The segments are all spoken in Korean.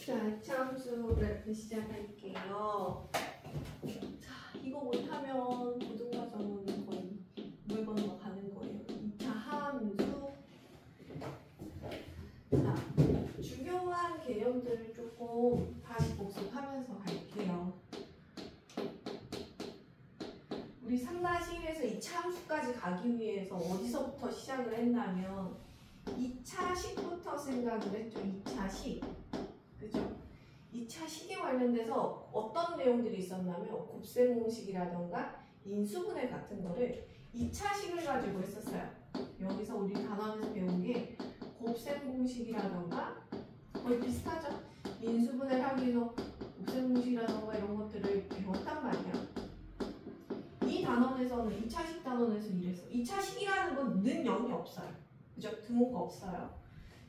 자, 참수 그래프 시작할게요. 자, 이거 못하면 고등과정은 거의 물 건너 가는 거예요. 2차 함수. 자, 중요한 개념들을 조금 다시 복습하면서 갈게요. 우리 3-1에서 2차 함수까지 가기 위해서 어디서부터 시작을 했냐면 2차 식부터 생각을 했죠. 2차 식. 그죠? 2차 식에 관련돼서 어떤 내용들이 있었냐면 곱셈 공식이라던가 인수분해 같은 거를 2차 식을 가지고 했었어요. 여기서 우리 단원에서 배운 게 곱셈 공식이라던가 거의 비슷하죠? 인수분해를 하기 위해서 곱셈 공식이라던가 이런 것들을 배웠단 말이야. 이 단원에서는 2차 식 단원에서 이랬어. 2차 식이라는 건 는 0이 없어요. 그죠? 등호가 없어요.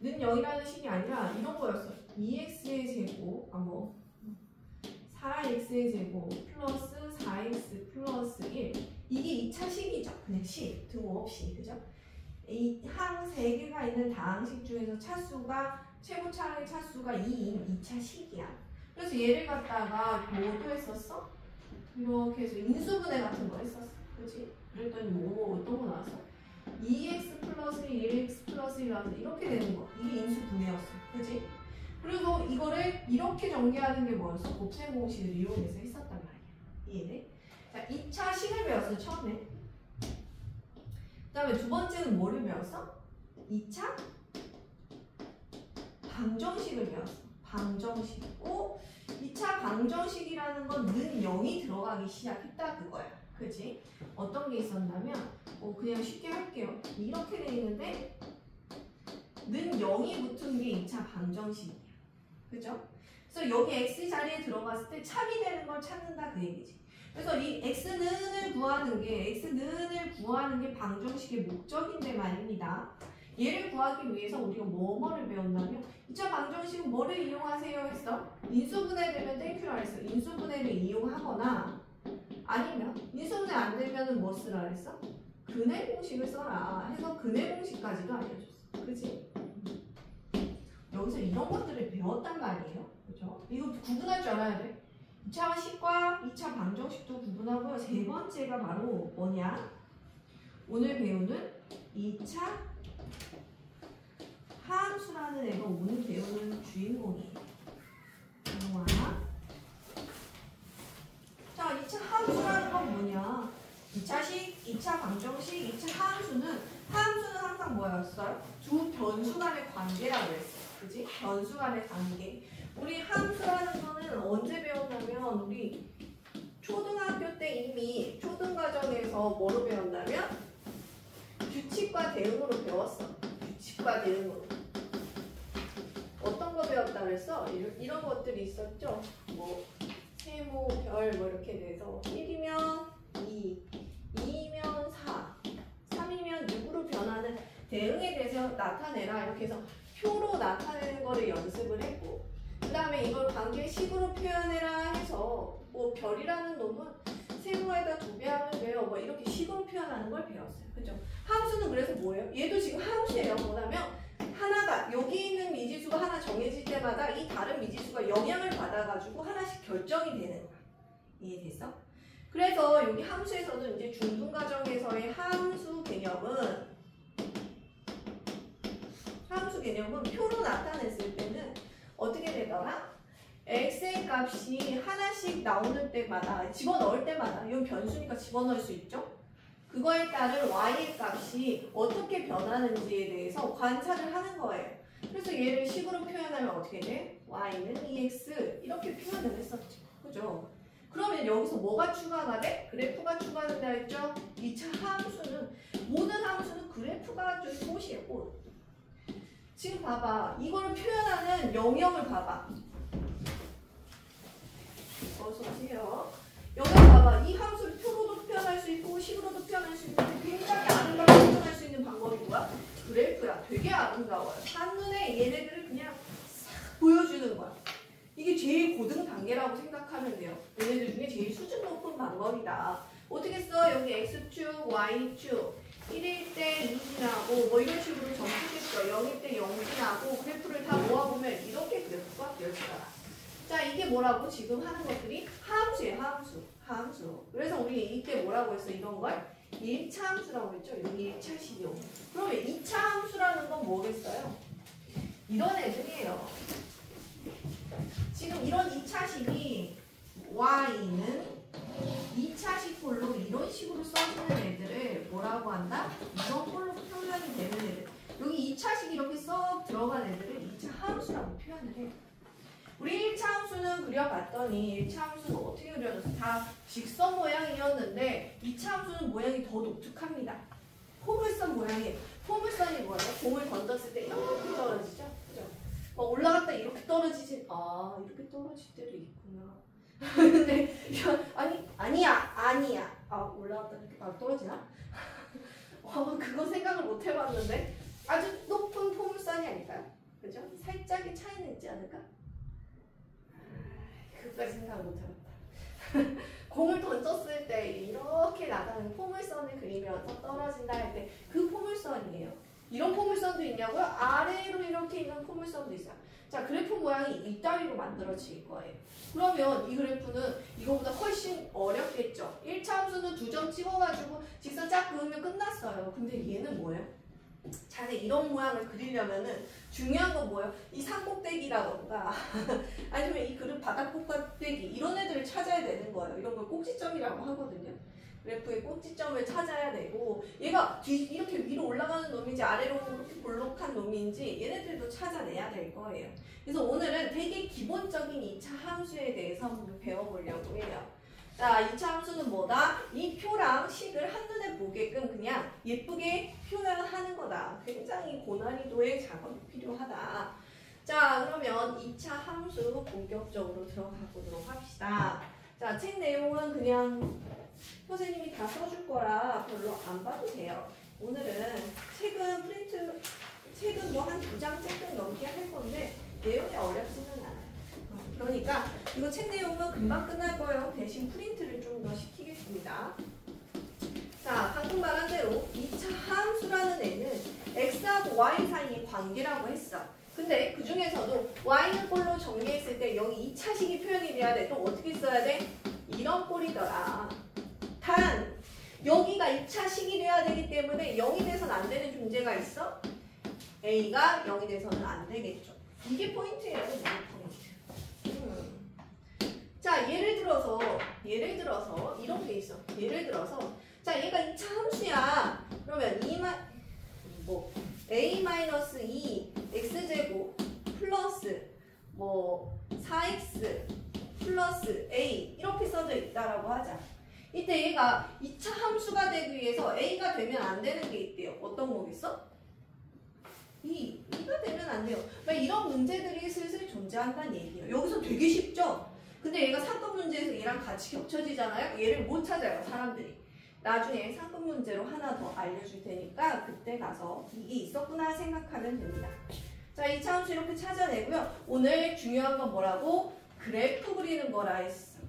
는 0이라는 식이 아니라 이런 거였어. 2x의 제곱, 4x의 제곱 플러스 4x 플러스 1. 이게 2차 식이죠. 그냥 식, 등호 없이. 그죠? 이 항 3개가 있는 다항식 중에서 차수가, 최고 차항의 차수가 2인 2차 식이야. 그래서 얘를 갖다가 뭐도 했었어? 이렇게 해서 인수분해 같은 거 했었어. 그치? 그랬더니 어떤 거 나왔어? 2x 플러스 1, 1x 플러스 1 나와서 이렇게 되는 거. 이게 인수분해였어. 그치? 그래서 이거를 이렇게 전개하는 게 뭐였어? 곱셈 공식을 이용해서 했었단 말이야. 이해돼? 자, 2차 식을 배웠어, 처음에. 그 다음에 두 번째는 뭐를 배웠어? 2차 방정식을 배웠어. 방정식. 2차 방정식이라는 건 는 0이 들어가기 시작했다 그거야. 그치? 어떤 게 있었냐면 그냥 쉽게 할게요. 이렇게 돼 있는데 는 0이 붙은 게 2차 방정식이야. 그죠? 그래서 여기 x 자리에 들어갔을 때 참이 되는 걸 찾는다 그 얘기지. 그래서 이 x는을 구하는 게 방정식의 목적인데 말입니다. 얘를 구하기 위해서 우리가 뭐를 배웠냐면 2차 방정식은 뭐를 이용하세요 했어? 인수분해 되면 땡큐라 했어. 인수분해를 이용하거나 아니면 인수분해 안 되면은 뭐 쓰라 했어? 근해 공식을 써라 해서 근해 공식까지도 알려줬어. 그치? 여기서 이런 것들을 배웠단 말이에요. 그죠? 이거 구분할 줄 알아야 돼. 2차 식과 2차 방정식도 구분하고요. 세 번째가 바로 뭐냐? 오늘 배우는 2차 함수라는 애가 오늘 배우는 주인공이에요. 자, 2차 함수라는 건 뭐냐? 2차 식, 2차 방정식, 2차 함수는 항상 뭐였어요? 두 변수 간의 관계라고 했어요. 그지? 변수 간의 관계. 우리 함수라는 거는 언제 배웠냐면 우리 초등학교 때 이미 초등과정에서 뭐로 배웠냐면 규칙과 대응으로 배웠어. 규칙과 대응으로. 어떤 거 배웠다 그랬어? 이런 것들이 있었죠. 뭐 세모, 별 뭐 이렇게 돼서 1이면 2, 2이면 4, 3이면 6으로 변하는 대응에 대해서 나타내라 이렇게 해서 표로 나타내는 거를 연습을 했고 그 다음에 이걸 관계식으로 표현해라 해서 뭐 별이라는 놈은 세모에다 2배 하면 돼요. 뭐 이렇게 식으로 표현하는 걸 배웠어요. 그죠? 함수는 그래서 뭐예요? 얘도 지금 함수예요. 뭐냐면 하나가 여기 있는 미지수가 하나 정해질 때마다 이 다른 미지수가 영향을 받아가지고 하나씩 결정이 되는 거야. 이해됐어? 그래서 여기 함수에서는 이제 중등과정에서의 함수 개념은 표로 나타냈을 때는 어떻게 되더라? x의 값이 하나씩 나오는 때마다 집어넣을 때마다 이건 변수니까 집어넣을 수 있죠? 그거에 따른 y의 값이 어떻게 변하는지에 대해서 관찰을 하는 거예요. 그래서 얘를 식으로 표현하면 어떻게 돼? y는 2x 이렇게 표현을 했었죠. 그죠? 그러면 여기서 뭐가 추가가 돼? 그래프가 추가된다 했죠? 2차 함수는 모든 함수는 그래프가 좀 꽃이에요. 지금 봐봐. 이거를 표현하는 영역을 봐봐. 어서 오세요. 여기 봐봐. 이 함수를 표로도 표현할 수 있고 식으로도 표현할 수 있고 굉장히 아름답게 표현할 수 있는 방법이 뭐야? 그래프야. 되게 아름다워요. 한눈에 얘네들을 그냥 싹 보여주는 거야. 이게 제일 고등 단계라고 생각하면 돼요. 얘네들 중에 제일 수준 높은 방법이다. 어떻게 써? 여기 x축, y축 1일 때 2지나고 뭐 이런 식으로 점수겠죠. 0일 때 0지나고 그래프를 다 모아보면 이렇게 그래프가 만들어지더라. 자, 이게 뭐라고? 지금 하는 것들이 하함수예요. 하함수. 그래서 우리 이때 뭐라고 했어? 이런 걸 1차 함수라고 했죠. 여기 1차식이요. 그러면 2차 함수라는 건 뭐겠어요? 이런 애들이에요. 지금 이런 2차식이 y는 2차식 꼴로 이런 식으로 써지는 애들을 뭐라고 한다? 이런 꼴로 표현이 되는 애들. 여기 2차식 이렇게 썩 들어간 애들을 2차 함수라고 표현을 해요. 우리 1차 함수는 그려봤더니 1차 함수는 어떻게 그려졌어? 다 직선 모양이었는데 2차 함수는 모양이 더 독특합니다. 포물선 모양이에요. 포물선이 뭐예요? 공을 던졌을 때 이렇게 떨어지죠? 그죠? 올라갔다 이렇게 떨어지지. 아, 이렇게 떨어질 때도 있구나. 근데 아니야. 올라갔다 이렇게 바로 떨어지나? 그거 생각을 못 해봤는데 아주 높은 포물선이 아닐까요? 그죠? 살짝의 차이는 있지 않을까? 그까지 생각을 못 해봤다. 공을 던졌을 때 이렇게 나가는 포물선을 그리면서 떨어진다 할 때 그 포물선이에요. 이런 포물선도 있냐고요? 아래로 이렇게 있는 포물선도 있어요. 자, 그래프 모양이 이따위로 만들어질 거예요. 그러면 이 그래프는 이거보다 훨씬 어렵겠죠. 1차 함수는 2점 찍어가지고 직선 쫙 그으면 끝났어요. 근데 얘는 뭐예요? 자네 이런 모양을 그리려면은 중요한 건 뭐예요? 이 산꼭대기라던가 아니면 이 그릇 바닥 꼭대기 이런 애들을 찾아야 되는 거예요. 이런 걸 꼭지점이라고 하거든요. 그래프의 꼭지점을 찾아야 되고 얘가 이렇게 위로 올라가는 놈인지 아래로 이렇게 볼록한 놈인지 얘네들도 찾아내야 될 거예요. 그래서 오늘은 되게 기본적인 2차 함수에 대해서 한번 배워보려고 해요. 자, 2차 함수는 뭐다? 이 표랑 식을 한눈에 보게끔 그냥 예쁘게 표현하는 거다. 굉장히 고난이도의 작업이 필요하다. 자, 그러면 2차 함수 본격적으로 들어가 보도록 합시다. 자, 책 내용은 그냥 선생님이 다 써줄 거라 별로 안 봐도 돼요. 오늘은 책은 뭐 한 2장 째끔 넘게 할 건데 내용이 어렵지는 않아요. 그러니까 이거 책 내용은 금방 끝날 거예요. 대신 프린트를 좀 더 시키겠습니다. 자, 방금 말한 대로 2차 함수라는 애는 x하고 y 사이의 관계라고 했어. 근데 그 중에서도 y는 꼴로 정리했을 때 여기 2차식이 표현이 돼야 돼. 또 어떻게 써야 돼? 이런 꼴이더라. 단 여기가 2차식이 돼야 되기 때문에 0이 돼서는 안 되는 존재가 있어? a가 0이 돼서는 안 되겠죠. 이게 포인트예요. 이게 포인트. 자, 예를 들어서 이런 게 있어. 예를 들어서 자, 얘가 2차 함수야. 그러면 a-2 x제곱 플러스 4x 플러스 a 이렇게 써져 있다라고 하자. 이때 얘가 2차 함수가 되기 위해서 a가 되면 안 되는 게 있대요. 어떤 거겠어? 2가 되면 안 돼요. 그러니까 이런 문제들이 슬슬 존재한다는 얘기예요. 여기서 되게 쉽죠? 근데 얘가 상급 문제에서 얘랑 같이 겹쳐지잖아요. 얘를 못 찾아요, 사람들이. 나중에 상급 문제로 하나 더 알려줄 테니까 그때 가서 이게 있었구나 생각하면 됩니다. 자, 2차 함수 이렇게 찾아내고요. 오늘 중요한 건 뭐라고? 그래프 그리는 거라 했어.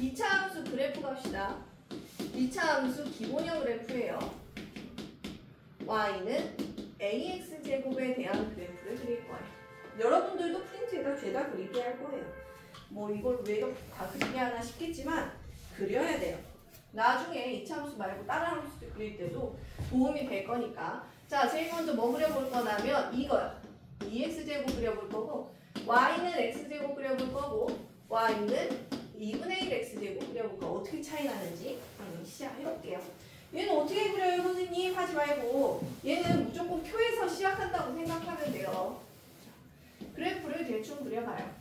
2차 함수 그래프 갑시다. 2차 함수 기본형 그래프예요. y는 ax제곱에 대한 그래프를 그릴 거예요. 여러분들도 프린트에다 죄다 그리게 할 거예요. 이걸 왜 다 그리게 하나 싶겠지만 그려야 돼요. 나중에 2차 함수 말고 다른 함수들 그릴 때도 도움이 될 거니까. 자, 제일 먼저 뭐 그려볼 거냐면 이거요. 2x제곱 그려볼 거고 y는 x제곱 그려볼 거고 y는 2분의 1 x제곱 그려볼 거. 어떻게 차이 나는지 시작해볼게요. 얘는 어떻게 그려요, 선생님? 하지 말고 얘는 무조건 표에서 시작한다고 생각하면 돼요. 그래프를 대충 그려봐요.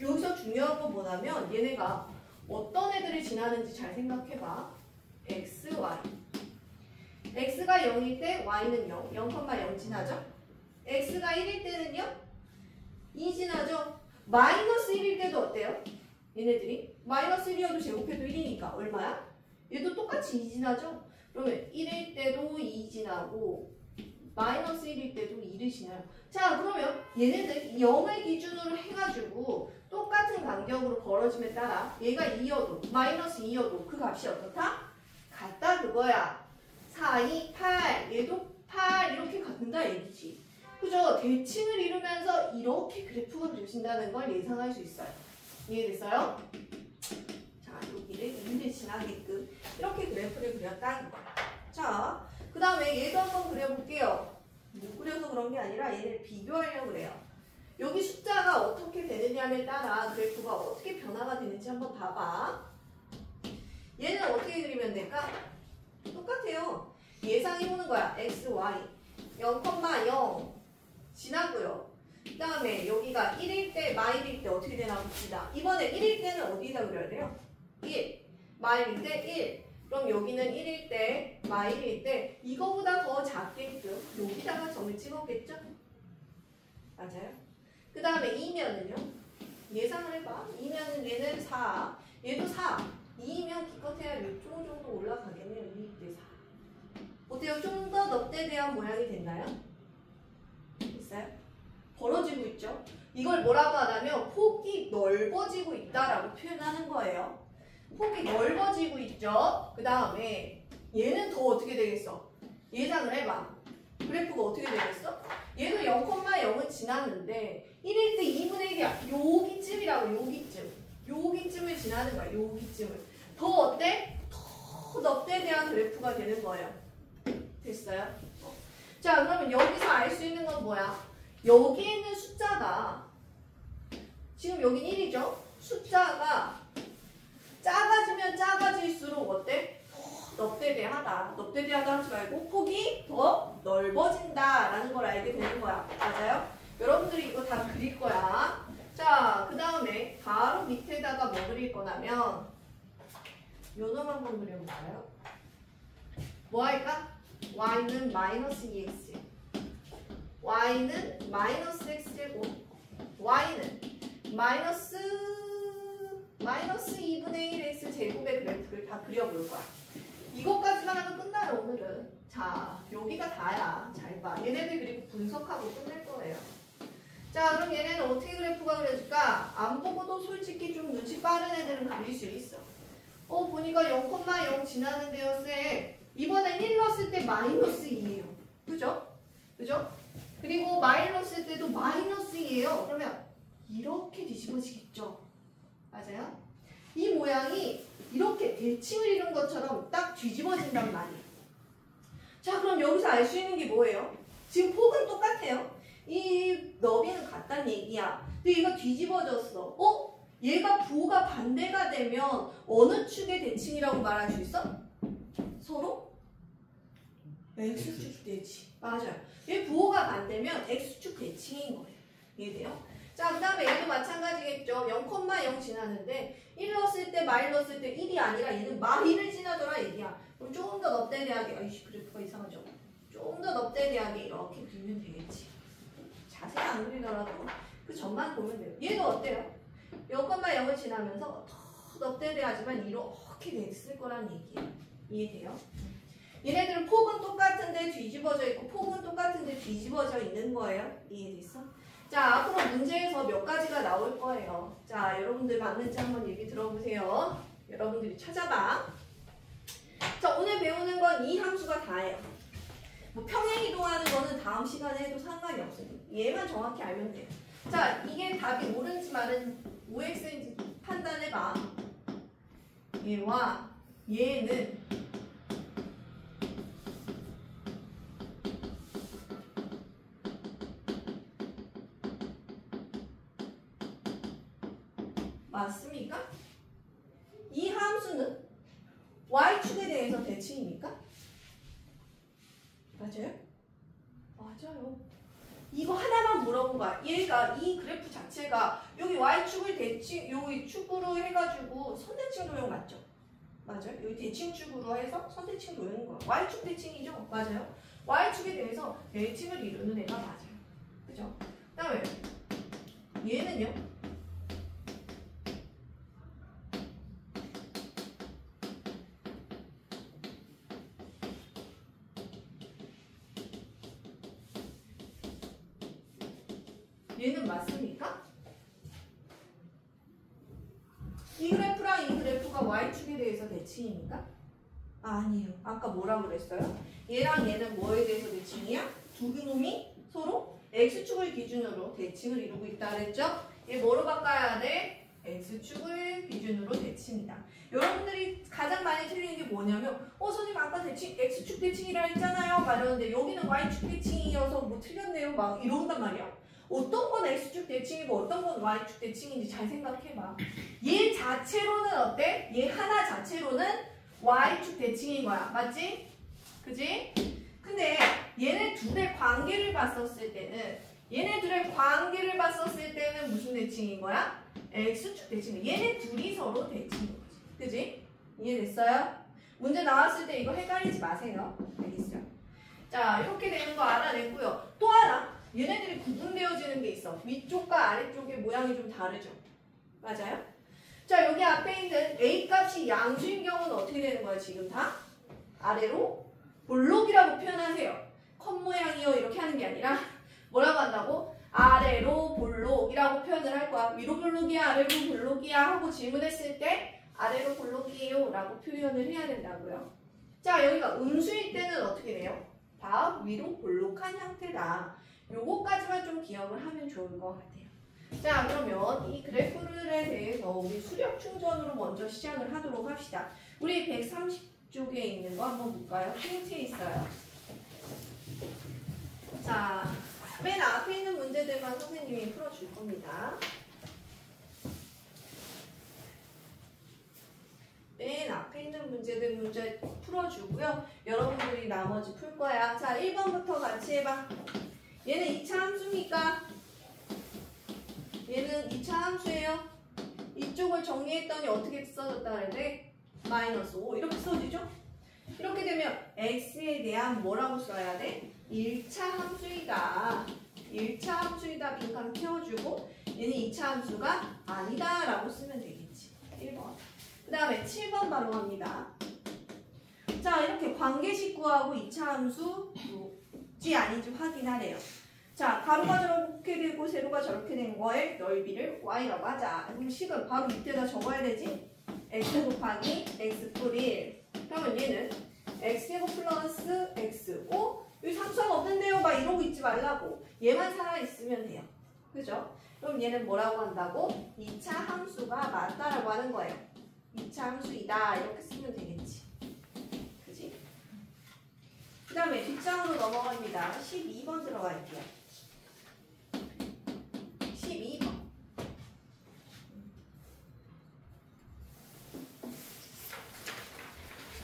여기서 중요한 건 뭐냐면 얘네가 어떤 애들이 지나는지 잘 생각해봐. x, y. x가 0일 때 y는 0, 0,0 지나죠? x가 1일 때는요? 2 지나죠? 마이너스 1일 때도 어때요? 얘네들이 마이너스 1이어도 제곱해도 1이니까 얼마야? 얘도 똑같이 2 지나죠? 그러면 1일 때도 2 지나고 마이너스 1일 때도 2를 지나요. 자, 그러면 얘네들 0을 기준으로 해가지고 똑같은 간격으로 벌어짐에 따라 얘가 2여도 마이너스 2여도 그 값이 어떻다? 같다 그거야. 4, 2, 8 얘도 8 이렇게 같는다 얘기지. 그죠? 대칭을 이루면서 이렇게 그래프가 그려진다는 걸 예상할 수 있어요. 이해됐어요? 자, 여기를 인대 지나게끔 이렇게 그래프를 그렸다는 거야. 자, 그 다음에 얘도 한번 그려볼게요. 못 그려서 그런 게 아니라 얘를 비교하려고 그래요. 여기 숫자가 어떻게 되느냐에 따라 그래프가 어떻게 변화가 되는지 한번 봐봐. 얘는 어떻게 그리면 될까? 똑같아요. 예상해보는 거야. x, y 0,0 지나고요. 그 다음에 여기가 1일 때, 마일일 때 어떻게 되나 봅시다. 이번에 1일 때는 어디다 그려야 돼요? 1. 마일일 때 1. 그럼 여기는 1일 때, 마일일 때 이거보다 더 작게끔 여기다가 점을 찍었겠죠? 맞아요? 그 다음에 2면은요? 예상을 해봐. 2면은 얘는 4. 얘도 4. 2면 기껏해야 몇 조 정도 올라가겠네요. 2일 때 4. 어때요? 좀 더 넙대대한 모양이 됐나요? 됐어요? 벌어지고 있죠? 이걸 뭐라고 하냐면 폭이 넓어지고 있다라고 표현하는 거예요. 폭이 넓어지고 있죠? 그 다음에 얘는 더 어떻게 되겠어? 예상을 해봐. 그래프가 어떻게 되겠어? 얘도 0,0은 지났는데 1일 때 2분의 1이야. 여기쯤이라고, 여기쯤을 지나는 거야. 여기쯤을. 더 어때? 더 넙대대한 그래프가 되는 거예요. 됐어요? 자, 그러면 여기서 알 수 있는 건 뭐야? 여기에 있는 숫자가 지금 여긴 1이죠? 숫자가 작아지면 작아질수록 어때? 더 넙대대하다. 넙대대하다 하지 말고 폭이 더 넓어진다라는 걸 알게 되는 거야. 맞아요? 여러분들이 이거 다 그릴 거야. 자, 그 다음에 바로 밑에다가 뭐 그릴 거냐면 요 놈 한번 그려볼까요? 뭐 할까? y는 마이너스 2x, y는 마이너스 x제곱, y는 마이너스 2분의 1 x제곱의 그래프를 다 그려볼 거야. 이것까지만 하면 끝나요, 오늘은. 자, 여기가 다야. 잘 봐. 얘네들 그리고 분석하고 끝낼 거예요. 자, 그럼 얘네는 어떻게 그래프가 그려질까? 안 보고도 솔직히 좀 눈치 빠른 애들은 그릴 수 있어. 보니까 0,0 지나는데요, 쌤. 이번엔 1 넣었을 때 마이너스 2예요. 그죠? 그죠? 그리고 마일 넣었을 때도 마이너스 2예요. 그러면 이렇게 뒤집어지겠죠? 맞아요? 이 모양이 이렇게 대칭을 이룬 것처럼 딱 뒤집어진단 말이에요. 자, 그럼 여기서 알 수 있는 게 뭐예요? 지금 폭은 똑같아요. 이 너비는 같다는 얘기야. 근데 얘가 뒤집어졌어. 얘가 부호가 반대가 되면 어느 축의 대칭이라고 말할 수 있어? 서로? X축 대칭. 맞아요. 얘 부호가 반대면 X축 대칭인 거예요. 이해돼요? 자, 그 다음에 얘도 마찬가지겠죠. 0,0 지나는데 1 넣었을 때, 마일 넣었을 때 1이 아니라 얘는 마일을 지나더라 얘기야. 그럼 조금 더 넙대대하게, 아이씨 그래프가 이상하죠. 조금 더 넙대대하게 이렇게 그리면 되겠지. 자세히 안 그리더라도 그 점만 보면 돼요. 얘도 어때요? 0,0을 지나면서 더 넙대대하지만 이렇게 됐을 거란 얘기예요. 이해돼요? 얘네들은 폭은 똑같은데 뒤집어져 있고 폭은 똑같은데 뒤집어져 있는 거예요. 이해됐어? 자, 앞으로 문제에서 몇 가지가 나올 거예요. 자, 여러분들 맞는지 한번 얘기 들어보세요. 여러분들이 찾아봐. 자, 오늘 배우는 건 이 함수가 다예요. 뭐 평행 이동하는 거는 다음 시간에 해도 상관이 없어요. 얘만 정확히 알면 돼요. 자, 이게 답이 옳은지 말은 OX인지 판단해봐. 얘와 얘는 맞습니까? 이 함수는 y축에 대해서 대칭입니까? 맞아요? 맞아요. 이거 하나만 물어본 거야. 얘가 이 그래프 자체가 여기 y축을 대칭, 여기 축으로 해가지고 선대칭 도형 맞죠? 맞아요. 여기 대칭축으로 해서 선대칭 도형인 거야. y축 대칭이죠? 맞아요. y축에 대해서 대칭을 이루는 애가 맞아요. 그죠? 그 다음에 얘는요? 얘는 맞습니까? 이 그래프랑 이 그래프가 y축에 대해서 대칭입니까? 아니에요. 아까 뭐라고 그랬어요? 얘랑 얘는 뭐에 대해서 대칭이야? 두 놈이 서로 x축을 기준으로 대칭을 이루고 있다 그랬죠? 얘 뭐로 바꿔야 돼? x축을 기준으로 대칭이다. 여러분들이 가장 많이 틀리는 게 뭐냐면 선생님 아까 대칭 x축 대칭이라 했잖아요 말하는데 여기는 y축 대칭이어서 뭐 틀렸네요 막 이런단 말이야. 어떤 건 x축 대칭이고 어떤 건 y축 대칭인지 잘 생각해봐. 얘 자체로는 어때? 얘 하나 자체로는 y축 대칭인 거야. 맞지? 그지? 근데 얘네 둘의 관계를 봤었을 때는 무슨 대칭인 거야? x축 대칭. 얘네 둘이 서로 대칭인 거지. 그지? 이해됐어요? 문제 나왔을 때 이거 헷갈리지 마세요. 알겠어요? 자, 이렇게 되는 거 알아냈고요. 또 하나, 얘네들이 구분되어지는 게 있어. 위쪽과 아래쪽의 모양이 좀 다르죠? 맞아요? 자, 여기 앞에 있는 a 값이 양수인 경우는 어떻게 되는 거야, 지금 다? 아래로 볼록이라고 표현하세요. 컵 모양이요 이렇게 하는 게 아니라 뭐라고 한다고? 아래로 볼록이라고 표현을 할 거야. 위로 볼록이야, 아래로 볼록이야 하고 질문했을 때 아래로 볼록이에요 라고 표현을 해야 된다고요. 자, 여기가 음수일 때는 어떻게 돼요? 다 위로 볼록한 형태다. 요거까지만 좀 기억을 하면 좋을 것 같아요. 자, 그러면 이 그래프에 대해서 우리 수력 충전으로 먼저 시작을 하도록 합시다. 우리 130쪽에 있는 거 한번 볼까요? 힌트에 있어요. 자, 맨 앞에 있는 문제들만 선생님이 풀어줄 겁니다. 맨 앞에 있는 문제들 문제 풀어주고요. 여러분들이 나머지 풀 거야. 자, 1번부터 같이 해봐. 얘는 2차 함수니까 얘는 2차 함수예요. 이쪽을 정리했더니 어떻게 써졌다 그랬는데 마이너스 5 이렇게 써지죠? 이렇게 되면 x에 대한 뭐라고 써야 돼? 1차 함수이다. 1차 함수이다 빈칸 채워주고 얘는 2차 함수가 아니다 라고 쓰면 되겠지. 1번. 그 다음에 7번 바로 갑니다. 자, 이렇게 관계식 구하고 2차 함수지 아닌지 확인하래요. 자, 가로가 저렇게 되고 세로가 저렇게 된 거에 넓이를 y라고 하자. 그럼 식은 바로 밑에다 적어야 되지? x 곱하기 x 플 1. 그러면 얘는 x제곱 플러스 x. 여기 상수가 없는데요? 막 이러고 있지 말라고. 얘만 살아있으면 돼요. 그죠? 그럼 얘는 뭐라고 한다고? 2차 함수가 맞다라고 하는 거예요. 2차 함수이다. 이렇게 쓰면 되겠지. 그지? 그 다음에 뒷장으로 넘어갑니다. 12번 들어갈게요. 12번.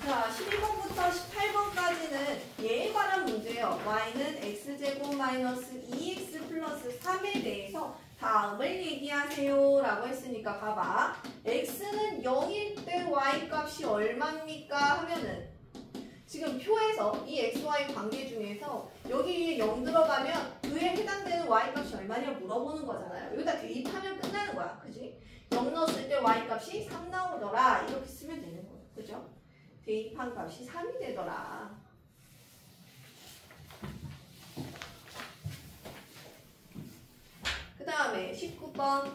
자, 12번부터 18번까지는 얘에 관한 문제예요. y는 x제곱 마이너스 2x 플러스 3에 대해서 다음을 얘기하세요 라고 했으니까 봐봐. x는 0일 때 y값이 얼마입니까? 하면은 지금 표에서 이 xy 관계 중에서 여기 0 들어가면 그에 해당되는 y값이 얼마냐 물어보는 거잖아요. 여기다 대입하면 끝나는 거야. 그지? 0 넣었을 때 y값이 3 나오더라. 이렇게 쓰면 되는 거예요. 그죠? 대입한 값이 3이 되더라. 그 다음에 19번.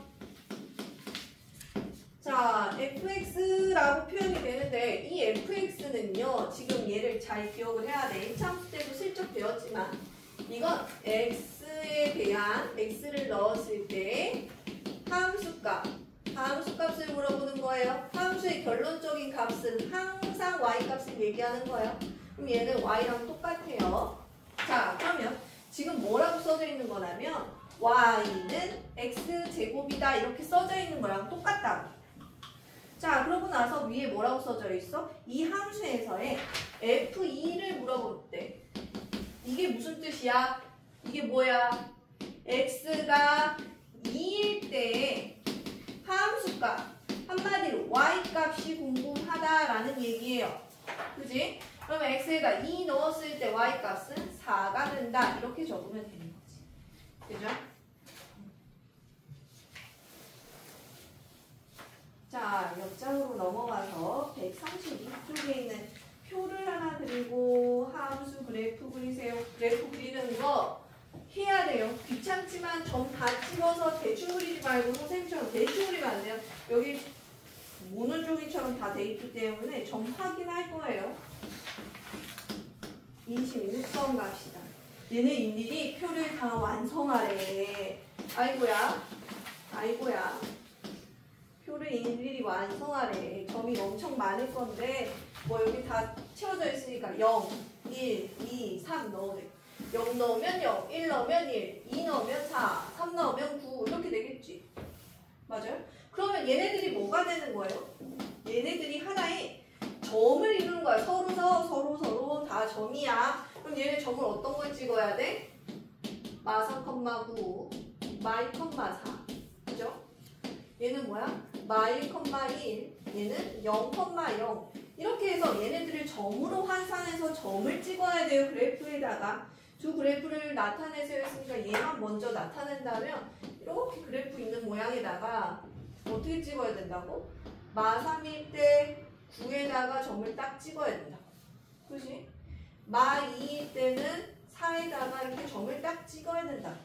자, fx라고 표현이 되는데 이 fx는요. 지금 얘를 잘 기억을 해야 돼. 1차 함수 때도 슬쩍 배웠지만 이건 x에 대한 x를 넣었을 때 함수값을 물어보는 거예요. 함수의 결론적인 값은 항상 y값을 얘기하는 거예요. 그럼 얘는 y랑 똑같아요. 자, 그러면 지금 뭐라고 써져 있는 거냐면 y는 x제곱이다 이렇게 써져 있는 거랑 똑같다. 자, 그러고 나서 위에 뭐라고 써져 있어? 이 함수에서의 f2를 물어볼 때 이게 무슨 뜻이야? 이게 뭐야? x가 2일 때 함수값, 한마디로 y값이 궁금하다라는 얘기예요. 그지? 그러면 x에다 2 넣었을 때 y값은 4가 된다. 이렇게 적으면 되는 거지. 그죠? 자, 옆장으로 넘어가서 132쪽에 있는 표를 하나 그리고 함수 그래프 그리세요. 그래프 그리는 거 해야 돼요. 귀찮지만 점 다 찍어서 대충 그리지 말고 선생님처럼 대충 그리면 안 돼요. 여기 모노종이처럼 다 돼 있기 때문에 점 확인할 거예요. 26번 갑시다. 얘네 일일이 표를 다 완성하래. 아이고야. 아이고야. 표를 일일이 완성하래. 점이 엄청 많을 건데 뭐 여기 다 채워져 있으니까 0, 1, 2, 3 넣어도 돼. 0 넣으면 0, 1 넣으면 1, 2 넣으면 4, 3 넣으면 9 이렇게 되겠지. 맞아요? 그러면 얘네들이 뭐가 되는 거예요? 얘네들이 하나의 점을 이루는 거야. 서로 다 점이야. 그럼 얘네 점을 어떤 걸 찍어야 돼? 마3, 9, 마2, 4. 그죠? 얘는 뭐야? 마1, 1. 얘는 0, 0. 이렇게 해서 얘네들을 점으로 환산해서 점을 찍어야 돼요. 그래프에다가. 두 그래프를 나타내서 했으니까 얘만 먼저 나타낸다면 이렇게 그래프 있는 모양에다가 어떻게 찍어야 된다고? 마3일 때 9에다가 점을 딱 찍어야 된다. 그치? 마2일 때는 4에다가 이렇게 점을 딱 찍어야 된다.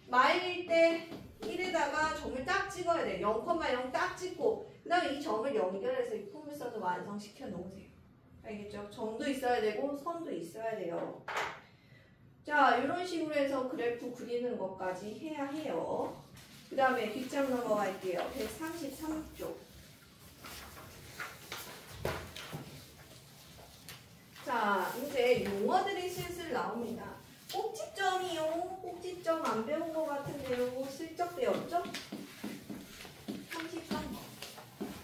마1일 때 1에다가 점을 딱 찍어야 돼. 0,0 딱 찍고 그 다음에 이 점을 연결해서 이 포물선을 완성시켜 놓으세요. 알겠죠? 점도 있어야 되고 선도 있어야 돼요. 자, 이런 식으로 해서 그래프 그리는 것까지 해야 해요. 그 다음에 뒷장 넘어갈게요. 133쪽. 자, 이제 용어들이 슬슬 나옵니다. 꼭지점이요. 꼭지점 안 배운 것 같은데요. 슬쩍 배웠죠? 33번.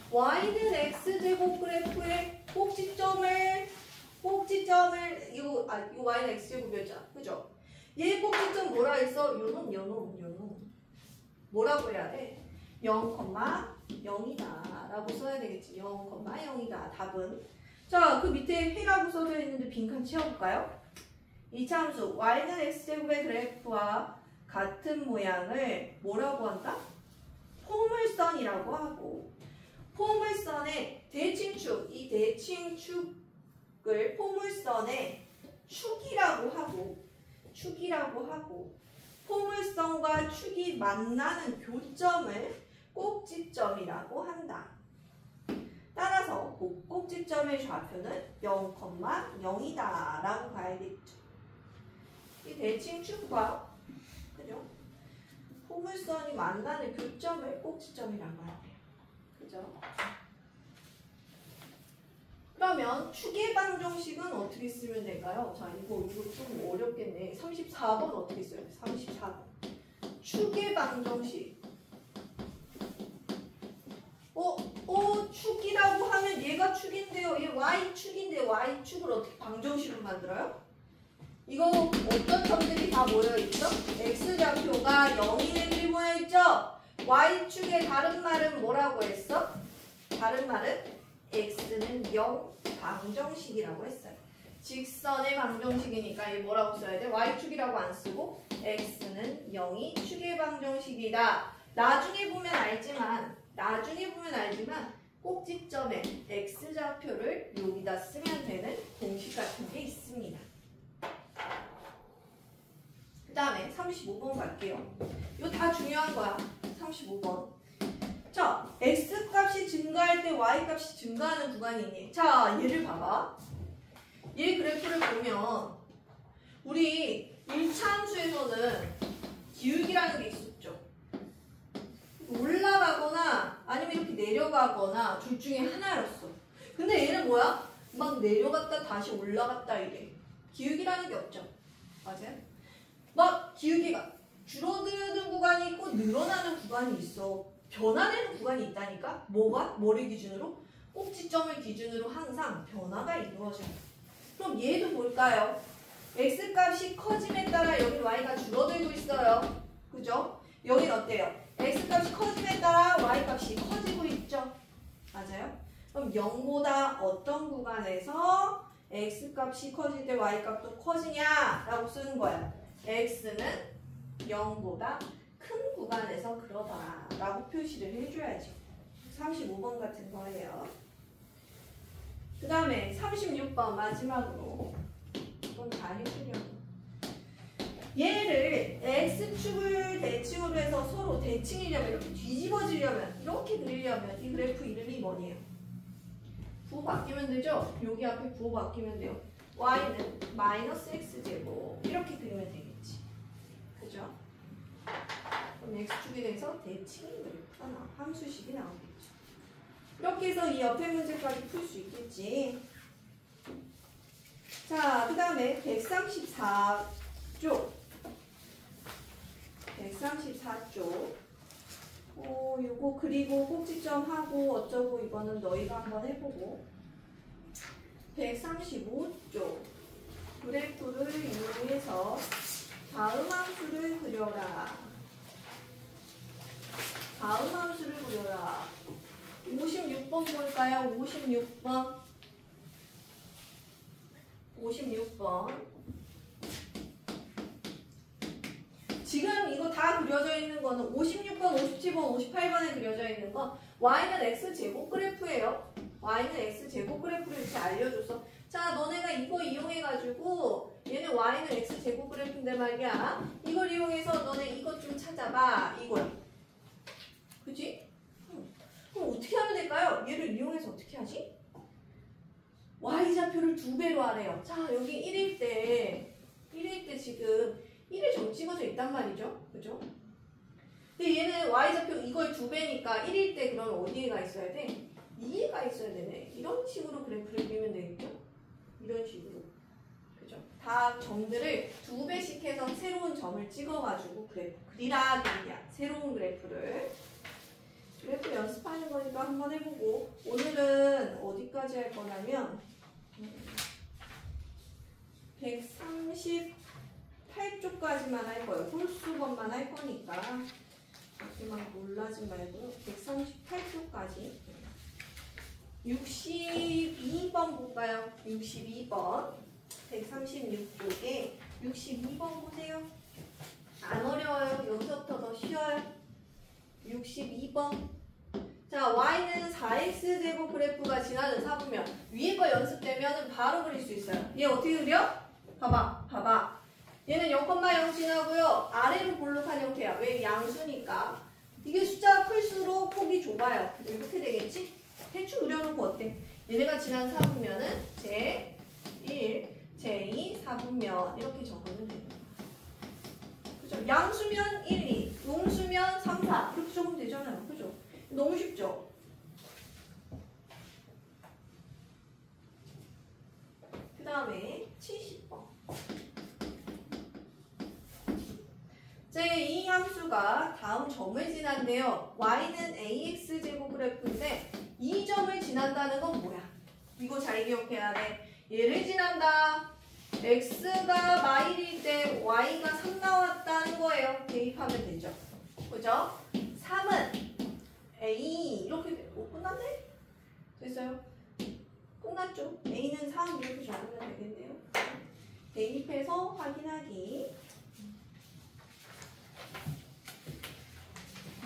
y는 x제곱 그래프의 꼭지점을 이거 y는 x제곱이었죠? 그죠? 얘 꼭지점 뭐라 했어? 요놈. 뭐라고 해야 돼? 0,0이다 라고 써야 되겠지. 0,0이다 답은. 자, 그 밑에 해라고 써져 있는데 빈칸 채워볼까요? 이차함수 y는 x제곱의 그래프와 같은 모양을 뭐라고 한다? 포물선이라고 하고, 포물선의 대칭축, 이 대칭축을 포물선의 축이라고 하고 포물선과 축이 만나는 교점을 꼭지점이라고 한다. 따라서 꼭지점의 좌표는 0,0이다 라고 가야겠죠. 이 대칭축과 그죠? 포물선이 만나는 교점을 꼭지점이라고 해야 돼요. 그죠? 그러면 축의 방정식은 어떻게 쓰면 될까요? 자, 이거 좀 어렵겠네. 34번 어떻게 써요? 34번. 축의 방정식. 축이라고 하면 얘가 축인데요. 얘 y축인데 y축을 어떻게 방정식으로 만들어요? 이거 어떤 점들이 다 모여있죠? x좌표가 0인 애들이 모여있죠? y축의 다른 말은 뭐라고 했어? 다른 말은 x는 0 방정식이라고 했어요. 직선의 방정식이니까 얘 뭐라고 써야 돼? y축이라고 안 쓰고 x는 0이 축의 방정식이다. 나중에 보면 알지만 꼭지점에 x좌표를 여기다 쓰면 되는 공식 같은 게 있습니다. 그 다음에 35번 갈게요. 이거 다 중요한 거야. 35번. 자, x값이 증가할 때 y값이 증가하는 구간이 있니? 자, 얘를 봐봐. 얘 그래프를 보면 우리 1차 함수에서는 기울기라는 게 있었죠. 올라가거나 아니면 이렇게 내려가거나 둘 중에 하나였어. 근데 얘는 뭐야? 막 내려갔다 다시 올라갔다 이래. 기울기라는 게 없죠. 맞아요? 막 기울기가 줄어드는 구간이 있고 늘어나는 구간이 있어. 변화되는 구간이 있다니까? 뭐를 기준으로? 꼭지점을 기준으로 항상 변화가 이루어져요. 그럼 얘도 볼까요? x값이 커짐에 따라 여기 y가 줄어들고 있어요. 그죠? 여긴 어때요? x값이 커짐에 따라 y값이 커지고 있죠. 맞아요? 그럼 0보다 어떤 구간에서 x값이 커질 때 y값도 커지냐? 라고 쓰는 거야. x는 0보다 큰 구간에서 그러더라 라고 표시를 해줘야지. 35번 같은 거예요. 그 다음에 36번 마지막으로 이건 다 해주려고. 얘를 x축을 대칭으로 해서 서로 대칭이려면 이렇게 뒤집어지려면 이렇게 그리려면 이 그래프 이름이 뭐니에요? 부호 바뀌면 되죠? 여기 앞에 부호 바뀌면 돼요. y는 마이너스 x제곱 이렇게 그리면 되겠지. 그죠? 그럼 x축에 대해서 대칭 그래프가 함수식이 나오겠죠. 이렇게 해서 이 옆에 문제까지 풀 수 있겠지. 자, 그 다음에 134쪽. 134쪽. 요거 그리고 꼭지점 하고 어쩌고 이거는 너희가 한번 해보고. 135쪽. 그래프를 이용해서 다음 함수를 그려라. 다음 함수를 그려라. 56번 볼까요? 56번. 56번. 지금 이거 다 그려져 있는 거는 56번, 57번, 58번에 그려져 있는 건 y는 x제곱 그래프예요. y는 x제곱 그래프를 이렇게 알려줘서 자, 너네가 이거 이용해가지고 얘는 y는 x제곱 그래프인데 말이야. 이걸 이용해서 너네 이것 좀 찾아봐. 이거야. 그치? 그럼 어떻게 하면 될까요? 얘를 이용해서 어떻게 하지? y좌표를 2배로 하래요. 자, 여기 1일 때 지금 1이 점 찍어져 있단 말이죠. 그죠? 근데 얘는 y좌표 이걸 2배니까 1일 때 그러면 어디에 가 있어야 돼? 2에가 있어야 되네. 이런 식으로 그래프를 그리면 되겠죠? 이런 식으로. 그죠? 다 점들을 2배씩 해서 새로운 점을 찍어가지고 그래프 그리라 그리야. 새로운 그래프를. 그래프 연습하는 거니까 한번 해보고 오늘은 어디까지 할 거냐면 138쪽까지만 할 거예요. 홀수번만 할 거니까 그렇게만 놀라지 말고 138쪽까지 62번 볼까요? 62번 136쪽에 62번 보세요. 안 어려워요. 여기서부터 더 쉬워요. 62번 자, y는 4x제곱 그래프가 지나는 사분면 위에 거 연습되면 바로 그릴 수 있어요. 얘 어떻게 그려? 봐봐. 얘는 0,0 지나고요. 아래로 볼록한 형태야. 왜? 양수니까. 이게 숫자가 클수록 폭이 좁아요. 이렇게 되겠지? 대충 그려놓고 어때? 얘네가 지난 사분면은 제1, 제2, 사분면 이렇게 적으면 되는 거야. 그죠? 양수면 1, 2, 용수면 3, 4 이렇게 적으면 되잖아요. 그죠? 너무 쉽죠? 그 다음에 70번. 제2 함수가 다음 점을 지난대요. y는 ax제곱 그래프인데 이 점을 지난다는 건 뭐야? 이거 잘 기억해야 돼. 얘를 지난다. x가 마일일 때 y가 3 나왔다는 거예요. 대입하면 되죠. 그죠? 3은 A 이렇게 끝났네? 됐어요? 끝났죠? A는 3 이렇게 적으면 되겠네요. 대입해서 확인하기.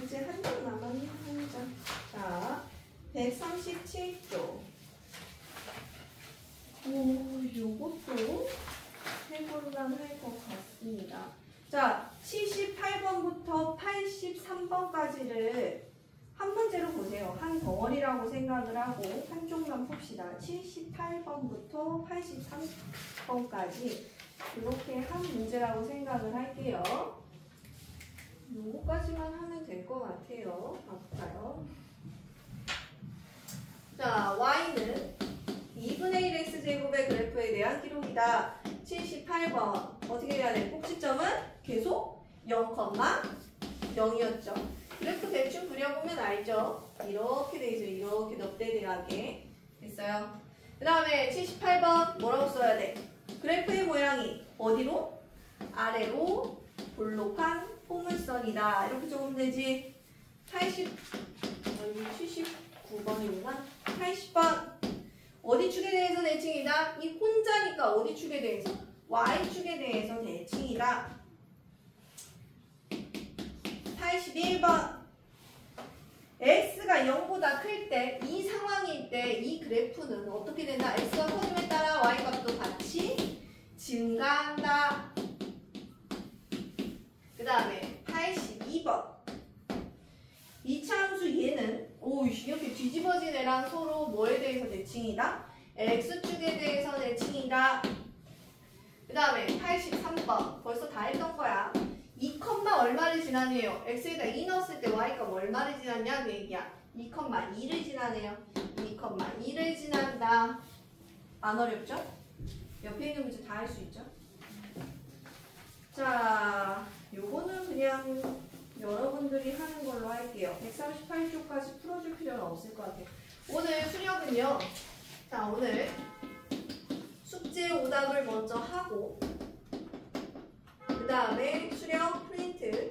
이제 한 장 남았네. 한 장. 자, 137쪽. 요것도 해볼만 할 것 같습니다. 자, 78번부터 83번까지를 한 문제로 보세요. 한 덩어리라고 생각을 하고 한쪽만 풉시다. 78번부터 83번까지 이렇게 한 문제라고 생각을 할게요. 요거까지만 하면 될 것 같아요. 가볼까요? 자, y는 2분의 1 x제곱의 그래프에 대한 기록이다. 78번 어떻게 해야 돼? 꼭지점은 계속 0,0이었죠. 그래프 대충 그려보면 알죠? 이렇게 돼 있어요. 이렇게 넉대대하게 됐어요. 그 다음에 78번 뭐라고 써야 돼? 그래프의 모양이 어디로? 아래로 볼록한 포물선이다. 이렇게 적으면 되지. 79번이구나. 80번 어디 축에 대해서 대칭이다? 이 혼자니까 어디 축에 대해서? y축에 대해서 대칭이다. 81번 x가 0보다 클 때 이 상황일 때 이 그래프는 어떻게 된다? x가 커짐에 따라 y 값도 같이 증가한다. 그 다음에 82번 이차 함수 얘는 이렇게 뒤집어진 애랑 서로 뭐에 대해서 대칭이다? x축에 대해서 대칭이다. 그 다음에 83번. 벌써 다 했던 거야. 2, 얼마를 지나네요? x에다 2 넣었을 때 y가 얼마를 지났냐? 그 얘기야. 2,2를 지나네요. 2,2를 지난다. 안 어렵죠? 옆에 있는 문제 다 할 수 있죠? 자, 요거는 그냥 여러분들이 하는 걸로 할게요. 138쪽까지 풀어줄 필요는 없을 것 같아요. 오늘 수력은요. 자, 오늘 숙제 오답을 먼저 하고 그 다음에 수력 프린트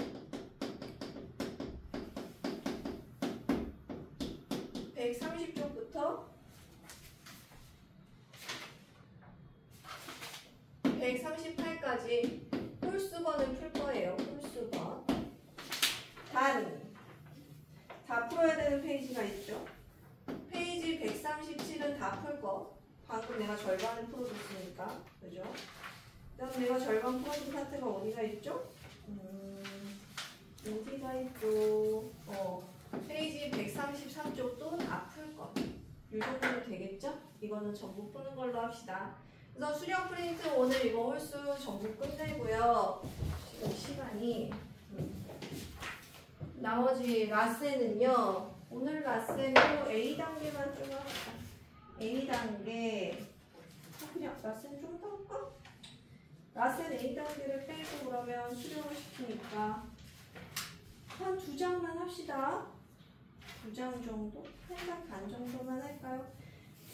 130쪽부터 138까지 홀수번을 풀 거예요. 홀수번. 다 풀어야 되는 페이지가 있죠. 페이지 137은 다 풀 거. 방금 내가 절반을 풀어줬으니까. 그죠? 그다음 내가 절반 풀어준 파트가 어디가 있죠? 어디가 있죠? 페이지 133쪽도 다 풀 거. 이 정도면 되겠죠? 이거는 전부 푸는 걸로 합시다. 그래서 수력 프린트 오늘 이거 홀수 전부 끝내고요. 지금 시간이 나머지 라세는요. 오늘 라세는 A단계만 좀 합시다. A단계 그냥 라세는 좀 더 할까? 라세는 A단계를 빼고 그러면 수력을 시키니까 한 2장만 합시다. 2장 정도? 1장 반 정도만 할까요?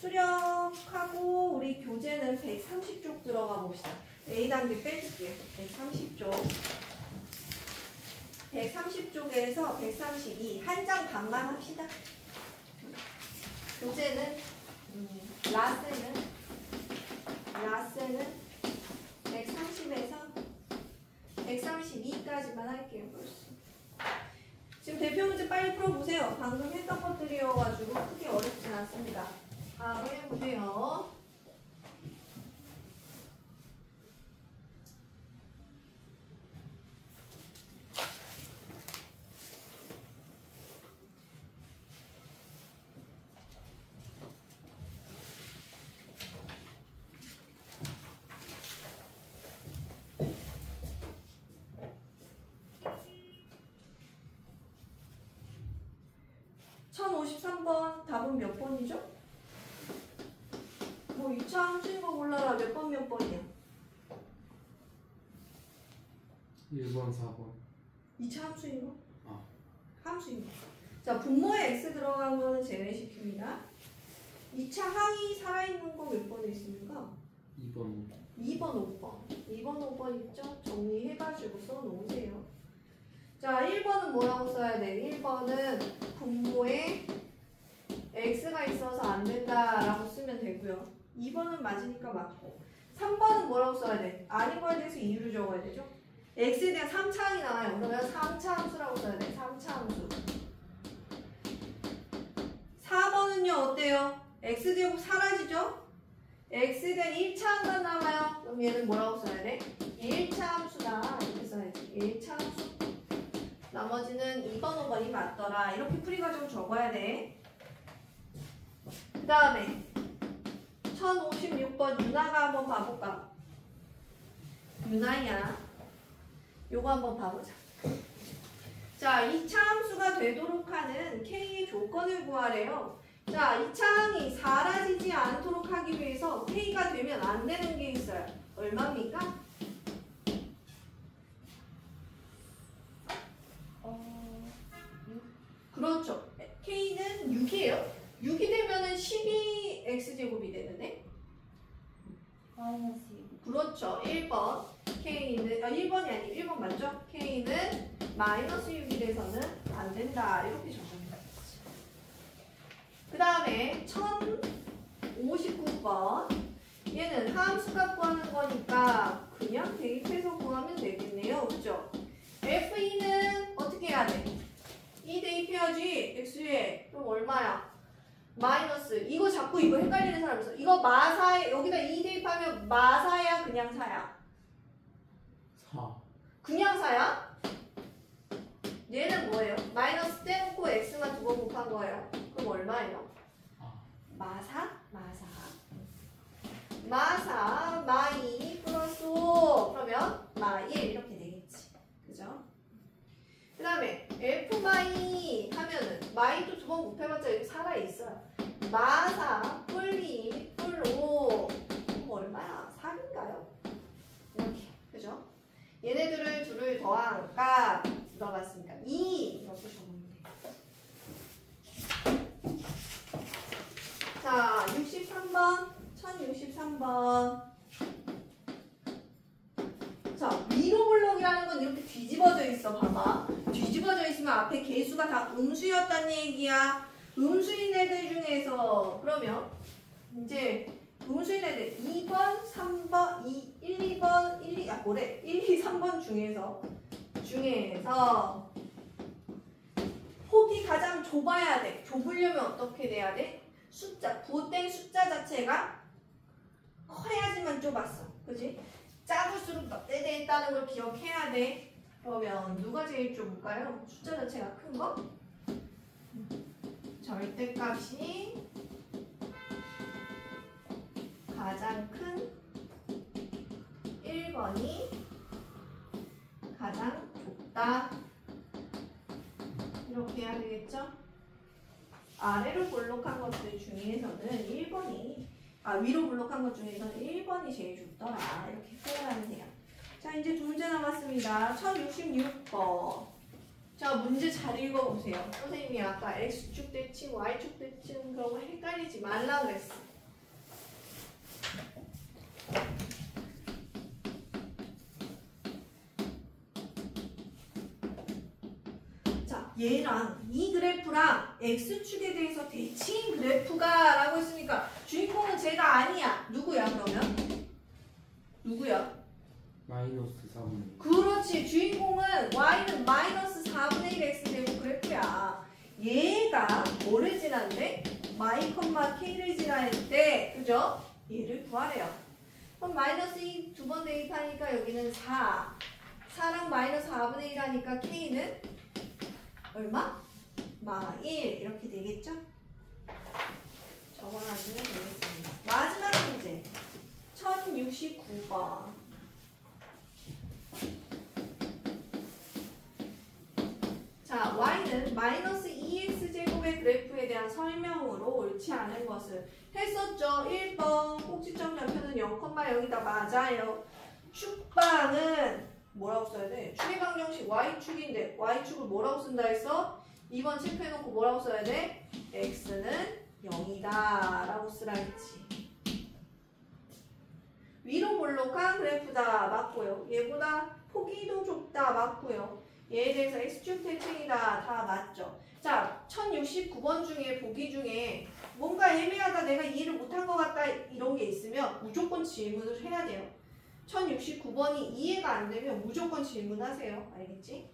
수력하고 우리 교재는 130쪽 들어가 봅시다. A단계 빼줄게요. 130쪽. 130쪽에서 132. 한 장 반만 합시다. 교재는 라세는 130에서 132까지만 할게요. 벌써. 지금 대표 문제 빨리 풀어보세요. 방금 했던 것들이어가지고 크게 어렵진 않습니다. 바로 해보세요. 답은 몇 번이죠? 뭐 2차 함수인 거 몰라라. 몇 번이야? 1번, 4번. 2차 함수인 거? 함수인 거. 자, 분모에 x 들어간 거는 제외시킵니다. 2차 항이 살아있는 거 몇 번에 있습니까? 2번. 2번, 5번 있죠? 정리해가지고 써놓으세요. 자, 1번은 뭐라고 써야 돼? 1번은 분모에 x가 있어서 안 된다라고 쓰면 되고요. 2번은 맞으니까 맞고. 3번은 뭐라고 써야 돼? 아닌 거에 대해서 이유를 적어야 되죠? x에 대한 3차 항이 나와요. 그러면 3차 함수라고 써야 돼. 3차 함수. 4번은요, 어때요? x제곱 사라지죠? x에 대한 1차 항만 남아요. 그럼 얘는 뭐라고 써야 돼? 1차 함수다. 이렇게 써야지. 1차 함수. 나머지는 2번, 5번이 맞더라. 이렇게 풀이과정 적어야 돼. 그 다음에 1056번 유나가 한번 봐볼까? 유나야. 요거 한번 봐보자. 자, 2차 함수가 되도록 하는 K의 조건을 구하래요. 자, 2차 항이 사라지지 않도록 하기 위해서 K가 되면 안 되는 게 있어요. 얼마입니까? 그렇죠. K는 6이에요. 6이 되면은 12x제곱이 되는데? 마이너스 6. 그렇죠. 1번. K는, 1번이 아니고 1번 맞죠? K는 마이너스 6이 돼서는 안 된다. 이렇게 적습니다. 그 다음에 1059번. 얘는 함수값 구하는 거니까 그냥 대입해서 구하면 되겠네요. 그죠? F2는 어떻게 해야 돼? 2 대입해야지. x에. 그럼 얼마야? 마이너스. 이거 자꾸 이거 헷갈리는 사람 있어. 이거 마사에 여기다 2 대입하면 마사야 그냥 사야? 4. 그냥 사야? 얘는 뭐예요? 마이너스 떼놓고 x만 2번 곱한 거예요. 그럼 얼마예요? 마사? 마사. 마이 플러스 5 마이도 두 번 곱해봤자 여기 살아있어요. 마사, 뿔2, 뿔5. 얼마야? 4인가요? 이렇게. 그죠? 얘네들을 둘을 더한 값 들어갔으니까 2 이렇게 적으면 돼요. 자, 63번. 1063번. 자, 위로 블록이라는 건 이렇게 뒤집어져 있어. 봐봐. 뒤집어져 있으면 앞에 개수가 다 음수였단 얘기야. 음수인 애들 중에서 그러면 이제 음수인 애들 2번, 3번, 1, 2번, 1, 2, 3번 중에서 폭이 가장 좁아야 돼. 좁으려면 어떻게 돼야 돼? 숫자, 부호된 숫자 자체가 커야지만 좁았어. 그지? 작을수록 넉대돼 있다는 걸 기억해야 돼. 그러면 누가 제일 좁을까요? 숫자 자체가 큰 거? 절대값이 가장 큰 1번이 가장 좁다. 이렇게 해야 되겠죠? 아래로 볼록한 것들 중에서는 1번이 위로 블록한 것 중에서는 1번이 제일 좋더라. 이렇게 표현하면 돼요. 자, 이제 두 문제 남았습니다. 1066번. 자, 문제 잘 읽어보세요. 선생님이 아까 X축 대칭, Y축 대칭 그런 거 헷갈리지 말라 그랬어. 자, 얘랑 이 그래프랑 X축에 대해서 대칭 그래프가 라고 했으니까 주인공은 제가 아니야. 누구야 그러면? 누구야? 마이너스 3. 그렇지. 주인공은 Y는 마이너스 4분의 1 X제곱 그래프야. 얘가 뭐를 지났네? Y, K를 지날 때 그죠? 얘를 구하래요. 그럼 마이너스 2 두 번 대입하니까 여기는 4. 4랑 마이너스 4분의 1 하니까 K는 얼마? 마1 이렇게 되겠죠? 적어놔주면 되겠습니다. 마지막 문제 1069번. 자, Y는 마이너스 2X제곱의 그래프에 대한 설명으로 옳지 않은 것을 했었죠. 1번 꼭지점 좌표는 0,0이다. 맞아요. 축방은 뭐라고 써야 돼? 축의 방정식 Y축인데 Y축을 뭐라고 쓴다 했어? 2번 체크해놓고 뭐라고 써야 돼? X는 0이다 라고 쓰라 했지. 위로 볼록한 그래프다. 맞고요. 얘보다 폭이 더 좁다. 맞고요. 얘에 대해서 X축 대칭이다. 다 맞죠. 자, 1069번 중에 보기 중에 뭔가 애매하다. 내가 이해를 못한 것 같다. 이런 게 있으면 무조건 질문을 해야 돼요. 1069번이 이해가 안 되면 무조건 질문하세요. 알겠지?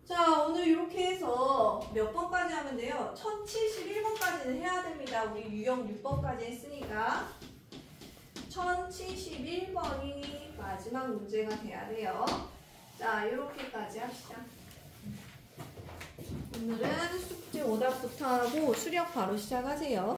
자, 오늘 이렇게 해서 몇 번까지 하면 돼요? 1071번까지는 해야 됩니다. 우리 유형 6번까지 했으니까 1071번이 마지막 문제가 돼야 돼요. 자, 이렇게까지 합시다. 오늘은 숙제 오답부터 하고 수력 바로 시작하세요.